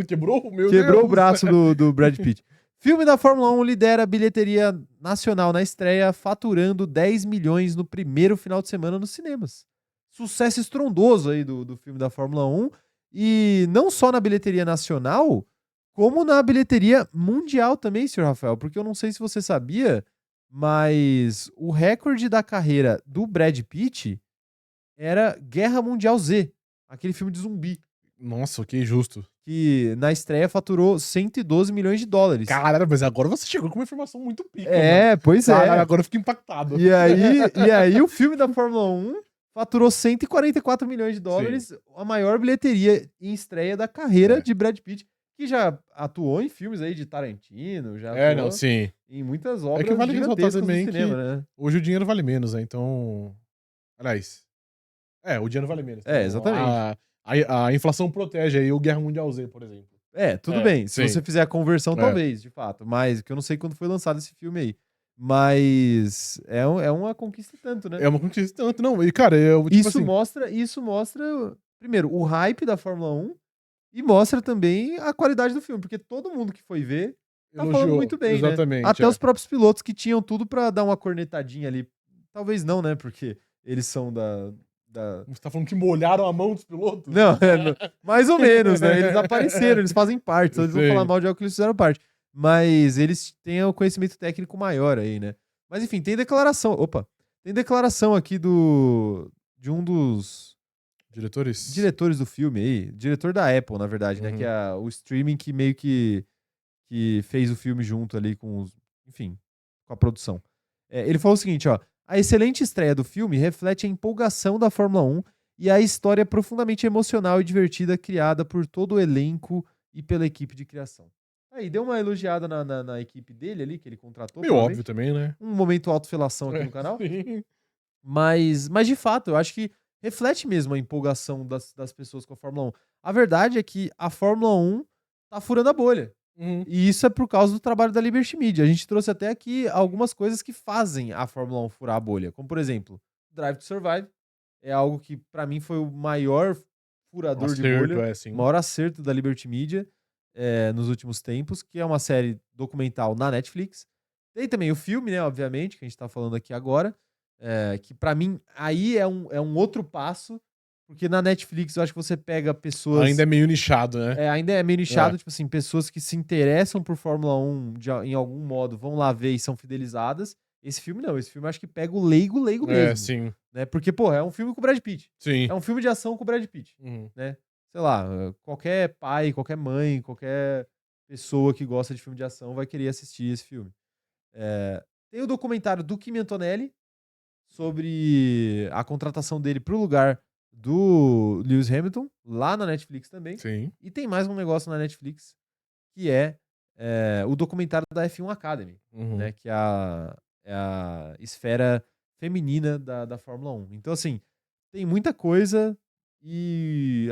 Quebrou? Meu Quebrou Deus. o braço do Brad Pitt. Filme da Fórmula 1 lidera bilheteria nacional na estreia, faturando 10 milhões no primeiro final de semana nos cinemas. Sucesso estrondoso aí do filme da Fórmula 1. E não só na bilheteria nacional, como na bilheteria mundial também, senhor Rafael. Porque eu não sei se você sabia, mas o recorde da carreira do Brad Pitt era Guerra Mundial Z, aquele filme de zumbi. Nossa, que justo. Que na estreia faturou 112 milhões de dólares. Caralho, mas agora você chegou com uma informação muito pica. Pois Caralho, agora eu fico impactado. E aí o filme da Fórmula 1 faturou 144 milhões de dólares, a maior bilheteria em estreia da carreira de Brad Pitt, que já atuou em filmes aí de Tarantino, já atuou sim. em muitas obras que vale ressaltar também do cinema, né? Hoje o dinheiro vale menos, né? Então... Aliás... o dinheiro vale menos. Então, Exatamente. A inflação protege aí o Guerra Mundial Z, por exemplo. Tudo bem. Se você fizer a conversão, talvez, de fato. Mas que eu não sei quando foi lançado esse filme aí. Mas é uma conquista e tanto, né? É uma conquista e tanto, não. E, cara, tipo isso mostra, primeiro, o hype da Fórmula 1 e mostra também a qualidade do filme. Porque todo mundo que foi ver tá falando muito bem, exatamente, né? Até os próprios pilotos que tinham tudo pra dar uma cornetadinha ali. Talvez não, né? Porque eles são da... Você tá falando que molharam a mão dos pilotos? Não, mais ou menos, né? Eles apareceram, eles fazem parte, então eles vão falar mal de algo que eles fizeram parte. Mas eles têm o conhecimento técnico maior aí, né? Mas enfim, tem declaração. Opa! Tem declaração aqui de um dos diretores do filme aí. Diretor da Apple, na verdade, né? Que é o streaming que meio que fez o filme junto ali com com a produção. Ele falou o seguinte, ó. A excelente estreia do filme reflete a empolgação da Fórmula 1 e a história profundamente emocional e divertida criada por todo o elenco e pela equipe de criação. Aí, deu uma elogiada na equipe dele ali, que ele contratou. Meio óbvio também, né? Um momento autofilação aqui no canal. Sim. Mas, de fato, eu acho que reflete mesmo a empolgação das pessoas com a Fórmula 1. A verdade é que a Fórmula 1 tá furando a bolha. E isso é por causa do trabalho da Liberty Media. A gente trouxe até aqui algumas coisas que fazem a Fórmula 1 furar a bolha. Como, por exemplo, Drive to Survive. É algo que, pra mim, foi o maior furador de bolha. O maior acerto da Liberty Media nos últimos tempos, que é uma série documental na Netflix. Tem também o filme, né, obviamente, que a gente tá falando aqui agora. Que pra mim, aí é um outro passo Porque na Netflix eu acho que você pega pessoas... Ainda é meio nichado, né? ainda é meio nichado, tipo assim, pessoas que se interessam por Fórmula 1 em algum modo, vão lá ver e são fidelizadas. Esse filme não, esse filme eu acho que pega o leigo mesmo, Sim. né? Porque, pô, é um filme com o Brad Pitt. Sim. É um filme de ação com o Brad Pitt, Uhum. né? Sei lá, qualquer pai, qualquer mãe, qualquer pessoa que gosta de filme de ação vai querer assistir esse filme. Tem o documentário do Kimi Antonelli sobre a contratação dele pro lugar do Lewis Hamilton, lá na Netflix também. Sim. E tem mais um negócio na Netflix, que é o documentário da F1 Academy, Uhum. né? Que é a esfera feminina da Fórmula 1. Então, assim, tem muita coisa e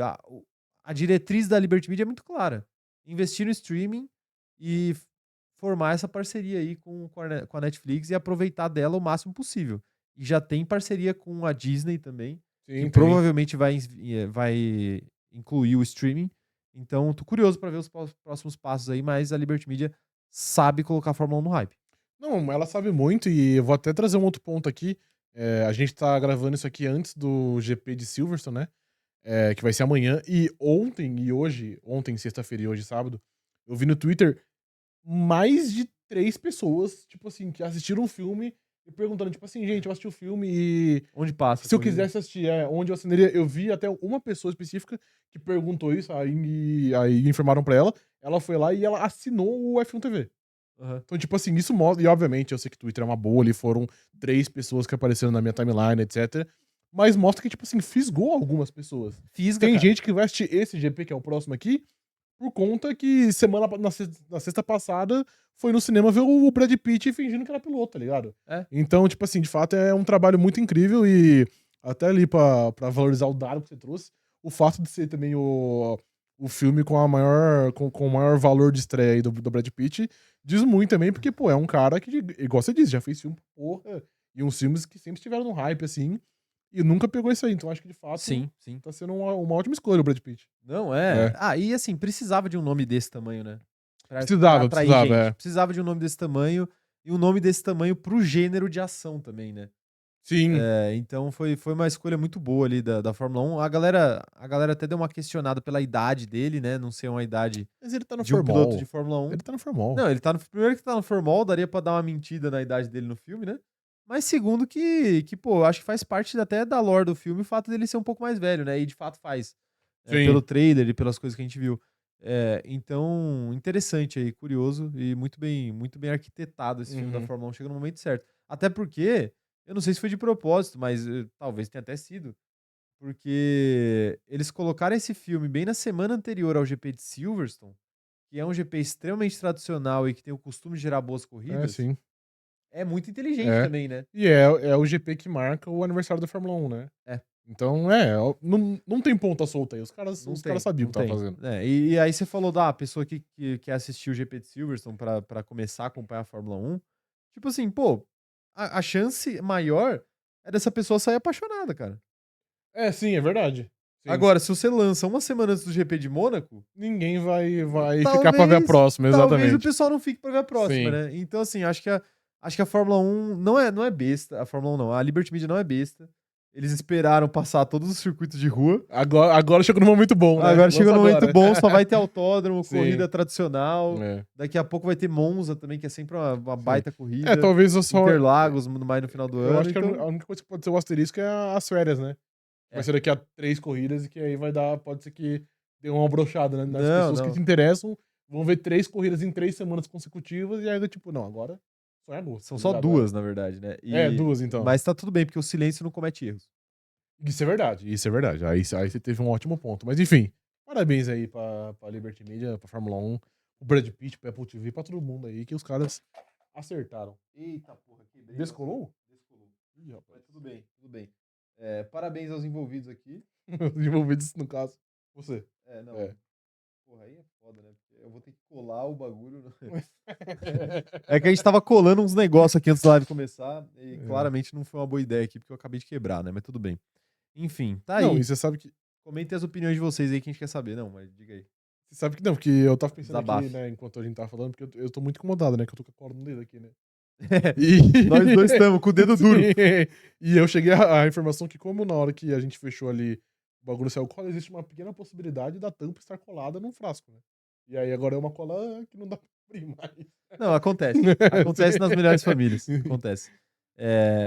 a diretriz da Liberty Media é muito clara. Investir no streaming e formar essa parceria aí com a Netflix e aproveitar dela o máximo possível. E já tem parceria com a Disney também, que Sim, tem. provavelmente vai incluir o streaming. Então, tô curioso para ver os próximos passos aí, mas a Liberty Media sabe colocar a Fórmula 1 no hype. Não, ela sabe muito e eu vou até trazer um outro ponto aqui. A gente tá gravando isso aqui antes do GP de Silverstone, né? Que vai ser amanhã. E ontem, sexta-feira e hoje, sábado, eu vi no Twitter mais de 3 pessoas, tipo assim, que assistiram o filme e perguntando, tipo assim, gente, eu assisti o filme e Onde passa? se eu quisesse assistir, onde eu assinaria? Eu vi até uma pessoa específica que perguntou isso, aí informaram pra ela, ela foi lá e ela assinou o F1 TV. Uhum. Então, tipo assim, isso mostra, e obviamente eu sei que o Twitter é uma bolha, e foram 3 pessoas que apareceram na minha timeline, etc. Mas mostra que, tipo assim, fisgou algumas pessoas. Fisga, Tem cara. gente que vai assistir esse GP, que é o próximo aqui, por conta que na sexta passada foi no cinema ver o Brad Pitt fingindo que era piloto, tá ligado? Então, tipo assim, de fato é um trabalho muito incrível e até ali pra valorizar o dado que você trouxe, o fato de ser também o filme com o maior valor de estreia aí do Brad Pitt diz muito também, porque, pô, é um cara que, igual você disse, já fez filme, porra, e uns filmes que sempre estiveram no hype, assim, e nunca pegou isso aí. Então acho que, de fato, Sim. tá sendo uma ótima escolha o Brad Pitt. Não, É. e assim, precisava de um nome desse tamanho, né? Pra Precisava, atrair precisava, gente. Precisava de um nome desse tamanho e um nome desse tamanho pro gênero de ação também, né? Sim. Então foi uma escolha muito boa ali da Fórmula 1. A galera até deu uma questionada pela idade dele, né? Não ser uma idade Mas ele tá no de um piloto de Formol. Fórmula 1. Ele tá no Formol. Não, ele tá no. Primeiro que tá no Formol, daria pra dar uma mentira na idade dele no filme, né? Mas segundo pô, eu acho que faz parte até da lore do filme o fato dele ser um pouco mais velho, né? E de fato faz. Pelo trailer e pelas coisas que a gente viu. Então, interessante aí, curioso e muito bem arquitetado esse filme da Fórmula 1. Chega no momento certo. Até porque, eu não sei se foi de propósito, mas talvez tenha até sido. Porque eles colocaram esse filme bem na semana anterior ao GP de Silverstone, que é um GP extremamente tradicional e que tem o costume de gerar boas corridas. Sim. É muito inteligente também, né? E é o GP que marca o aniversário da Fórmula 1, né? Então, não tem ponta solta aí. Os caras sabiam o que estavam fazendo. E aí você falou da pessoa que quer assistir o GP de Silverstone pra começar a acompanhar a Fórmula 1. Tipo assim, pô, a chance maior é dessa pessoa sair apaixonada, cara. Sim, é verdade. Sim. Agora, se você lança uma semana antes do GP de Mônaco... Ninguém vai ficar pra ver a próxima, exatamente. Talvez o pessoal não fique pra ver a próxima, né? Então, assim, acho que a Fórmula 1 não é besta. A Fórmula 1 não. A Liberty Media não é besta. Eles esperaram passar todos os circuitos de rua. Agora chegou no momento bom, né? Agora chegou no momento bom, só vai ter autódromo, Sim. corrida tradicional. Daqui a pouco vai ter Monza também, que é sempre uma baita corrida. Talvez eu só... Interlagos, mais no final do ano. Eu acho que a única coisa que pode ser o asterisco é as férias, né? Vai ser daqui a 3 corridas e que aí pode ser que dê uma brochada, né? Nas pessoas que se interessam vão ver 3 corridas em 3 semanas consecutivas e aí tipo, não, agora só é agosto. São só 2, na verdade, né? 2 então. Mas tá tudo bem, porque o silêncio não comete erros. Isso é verdade. Aí você teve um ótimo ponto. Mas enfim, parabéns aí pra Liberty Media, pra Fórmula 1, o Brad Pitt, pra Apple TV, pra todo mundo aí, que os caras acertaram. Eita porra, que bem. Descolou? Descolou. Ih, rapaz, tudo bem. Parabéns aos envolvidos aqui. Os envolvidos, no caso, você. Porra, aí é foda, né? Porque eu vou ter que colar o bagulho. É que a gente tava colando uns negócios aqui antes da live começar e claramente não foi uma boa ideia aqui, porque eu acabei de quebrar, né? Mas tudo bem. Enfim, tá aí. Não, e você sabe que... Comentem as opiniões de vocês aí que a gente quer saber. Não, mas diga aí. Você sabe que não, porque eu tava pensando Desabafe. aqui, né, enquanto a gente tava falando, porque eu tô muito incomodado, né, que eu tô com a cola no dedo aqui, né. Nós dois estamos com o dedo duro. E eu cheguei à informação que como na hora que a gente fechou ali o bagulho saiu cola, existe uma pequena possibilidade da tampa estar colada num frasco, né? E aí agora é uma cola que não dá pra abrir mais. Não, acontece. Acontece nas melhores famílias. Acontece.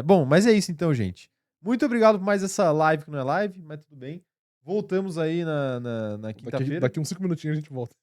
Bom, mas é isso então, gente. Muito obrigado por mais essa live, que não é live, mas tudo bem. Voltamos aí na quinta-feira. Daqui uns 5 minutinhos a gente volta.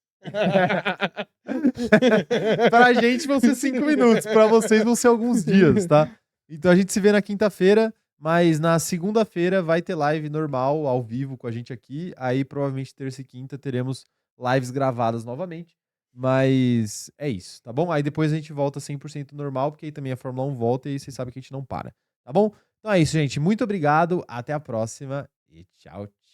Pra gente vão ser 5 minutos, pra vocês vão ser alguns dias, tá? Então a gente se vê na quinta-feira, mas na segunda-feira vai ter live normal, ao vivo com a gente aqui. Aí provavelmente terça e quinta teremos lives gravadas novamente. Mas é isso, tá bom? Aí depois a gente volta 100% normal, porque aí também a Fórmula 1 volta e aí vocês sabem que a gente não para, tá bom? Então é isso, gente. Muito obrigado, até a próxima e tchau, tchau.